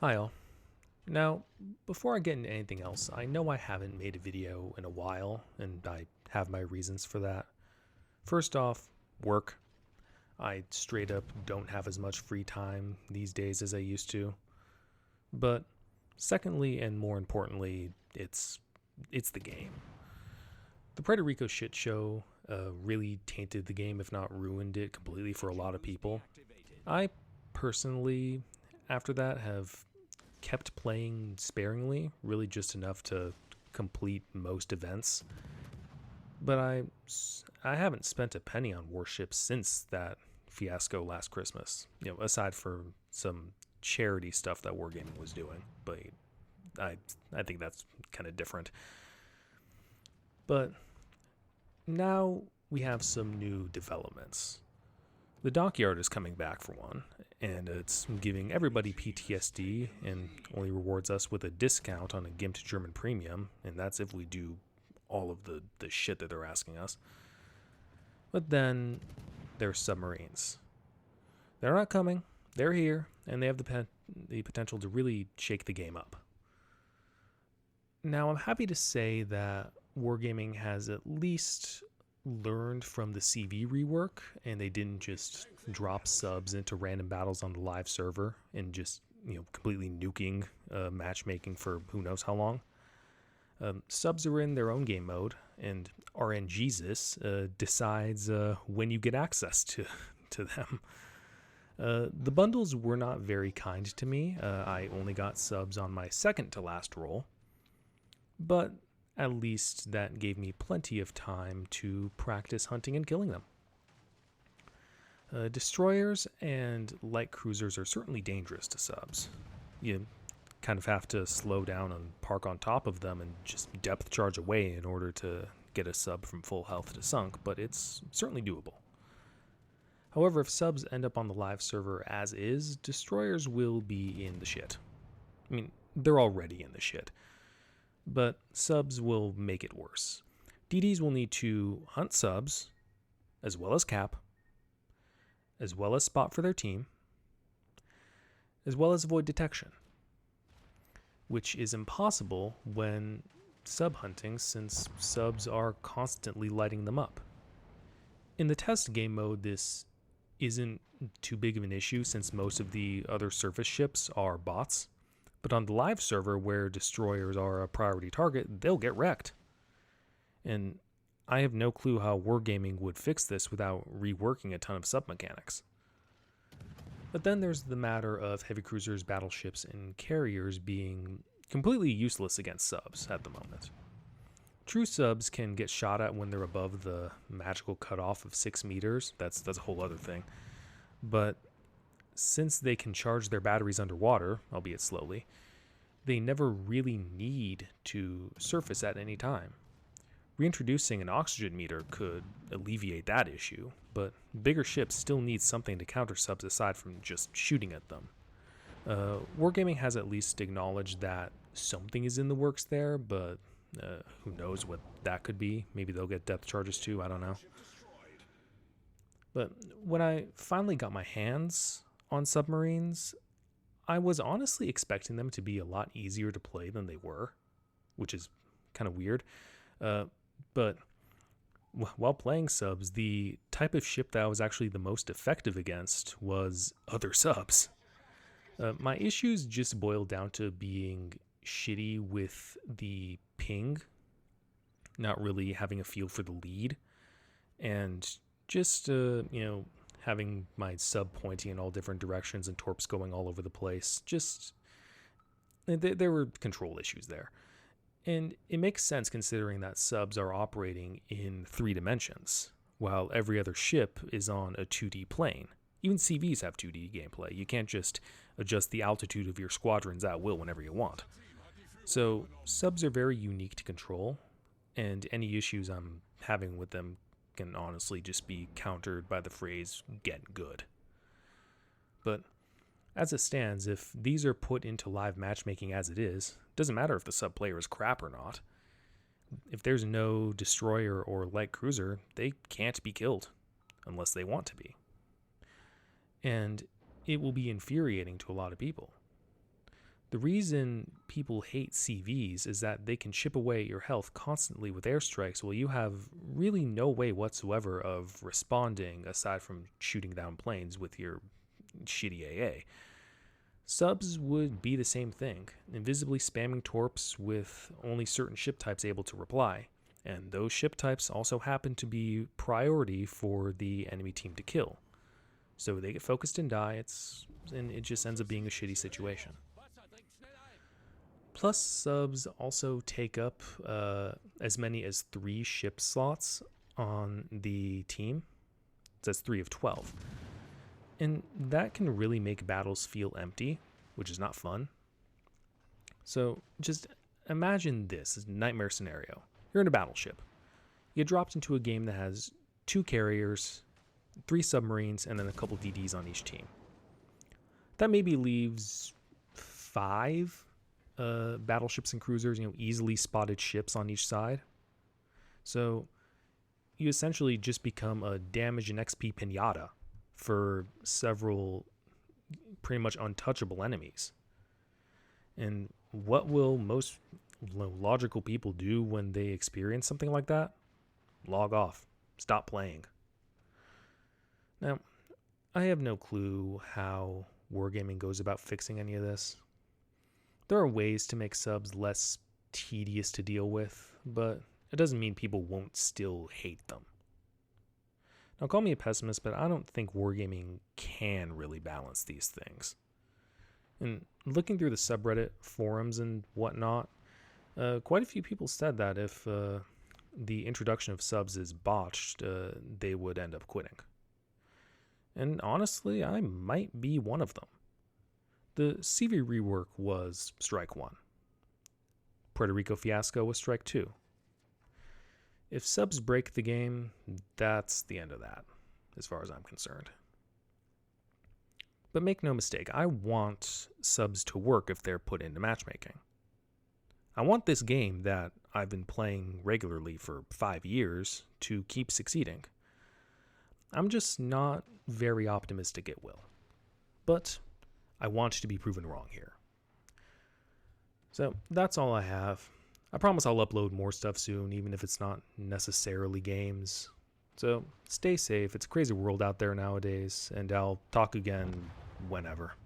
Hi all. Now, before I get into anything else, I know I haven't made a video in a while, and I have my reasons for that. First off, work. I straight up don't have as much free time these days as I used to. But secondly, and more importantly, it's the game. The Puerto Rico shit show really tainted the game, if not ruined it completely for a lot of people. I personally, after that, have kept playing sparingly, really just enough to complete most events. But I haven't spent a penny on Warships since that fiasco last Christmas. Aside from some charity stuff that Wargaming was doing, but I I think that's kind of different. But now we have some new developments. The dockyard is coming back for one, and it's giving everybody PTSD and only rewards us with a discount on a gimped German premium, and that's if we do all of the shit that they're asking us. But then there's submarines. They're not coming, they're here, and they have the potential to really shake the game up. Now, I'm happy to say that Wargaming has at least learned from the CV rework, and they didn't just drop subs into random battles on the live server and just completely nuking matchmaking for who knows how long. Subs are in their own game mode, and RNGesus decides when you get access to them. The bundles were not very kind to me. I only got subs on my second to last roll, but at least that gave me plenty of time to practice hunting and killing them. Destroyers and light cruisers are certainly dangerous to subs. You kind of have to slow down and park on top of them and just depth charge away in order to get a sub from full health to sunk, but it's certainly doable. However, if subs end up on the live server as is, destroyers will be in the shit. I mean, they're already in the shit, but subs will make it worse. DDs will need to hunt subs, as well as cap, as well as spot for their team, as well as avoid detection, which is impossible when sub hunting since subs are constantly lighting them up. In the test game mode, this isn't too big of an issue since most of the other surface ships are bots. But on the live server, where destroyers are a priority target, they'll get wrecked. And I have no clue how Wargaming would fix this without reworking a ton of sub-mechanics. But then there's the matter of heavy cruisers, battleships, and carriers being completely useless against subs at the moment. True subs can get shot at when they're above the magical cutoff of 6 meters. That's a whole other thing. But since they can charge their batteries underwater, albeit slowly, they never really need to surface at any time. Reintroducing an oxygen meter could alleviate that issue, but bigger ships still need something to counter subs aside from just shooting at them. Wargaming has at least acknowledged that something is in the works there, but who knows what that could be. Maybe they'll get depth charges too, I don't know. But when I finally got my hands on submarines, I was honestly expecting them to be a lot easier to play than they were, which is kind of weird. But while playing subs, the type of ship that I was actually the most effective against was other subs. My issues just boiled down to being shitty with the ping, not really having a feel for the lead, and just, having my sub pointing in all different directions and torps going all over the place. Just, there were control issues there. And it makes sense considering that subs are operating in 3 dimensions, while every other ship is on a 2D plane. Even CVs have 2D gameplay. You can't just adjust the altitude of your squadrons at will whenever you want. So subs are very unique to control, and any issues I'm having with them can honestly just be countered by the phrase, get good. But as it stands, if these are put into live matchmaking as it is, doesn't matter if the sub player is crap or not. If there's no destroyer or light cruiser, they can't be killed, unless they want to be. And it will be infuriating to a lot of people. The reason people hate CVs is that they can chip away at your health constantly with airstrikes while you have really no way whatsoever of responding aside from shooting down planes with your shitty AA. Subs would be the same thing, invisibly spamming torps with only certain ship types able to reply, and those ship types also happen to be priority for the enemy team to kill. So they get focused and die, and it just ends up being a shitty situation. Plus, subs also take up as many as 3 ship slots on the team. It says 3 of 12. And that can really make battles feel empty, which is not fun. So just imagine this nightmare scenario. You're in a battleship. You get dropped into a game that has 2 carriers, 3 submarines, and then a couple DDs on each team. That maybe leaves 5 battleships and cruisers, easily spotted ships on each side. So you essentially just become a damage and XP pinata for several pretty much untouchable enemies. And what will most logical people do when they experience something like that? Log off. Stop playing. Now, I have no clue how Wargaming goes about fixing any of this. There are ways to make subs less tedious to deal with, but it doesn't mean people won't still hate them. Now, call me a pessimist, but I don't think Wargaming can really balance these things. And looking through the subreddit forums and whatnot, quite a few people said that if the introduction of subs is botched, they would end up quitting. And honestly, I might be one of them. The CV rework was strike 1. Puerto Rico fiasco was strike 2. If subs break the game, that's the end of that, as far as I'm concerned. But make no mistake, I want subs to work if they're put into matchmaking. I want this game that I've been playing regularly for 5 years to keep succeeding. I'm just not very optimistic it will. But I want to be proven wrong here. So that's all I have. I promise I'll upload more stuff soon, even if it's not necessarily games. So stay safe. It's a crazy world out there nowadays, and I'll talk again whenever.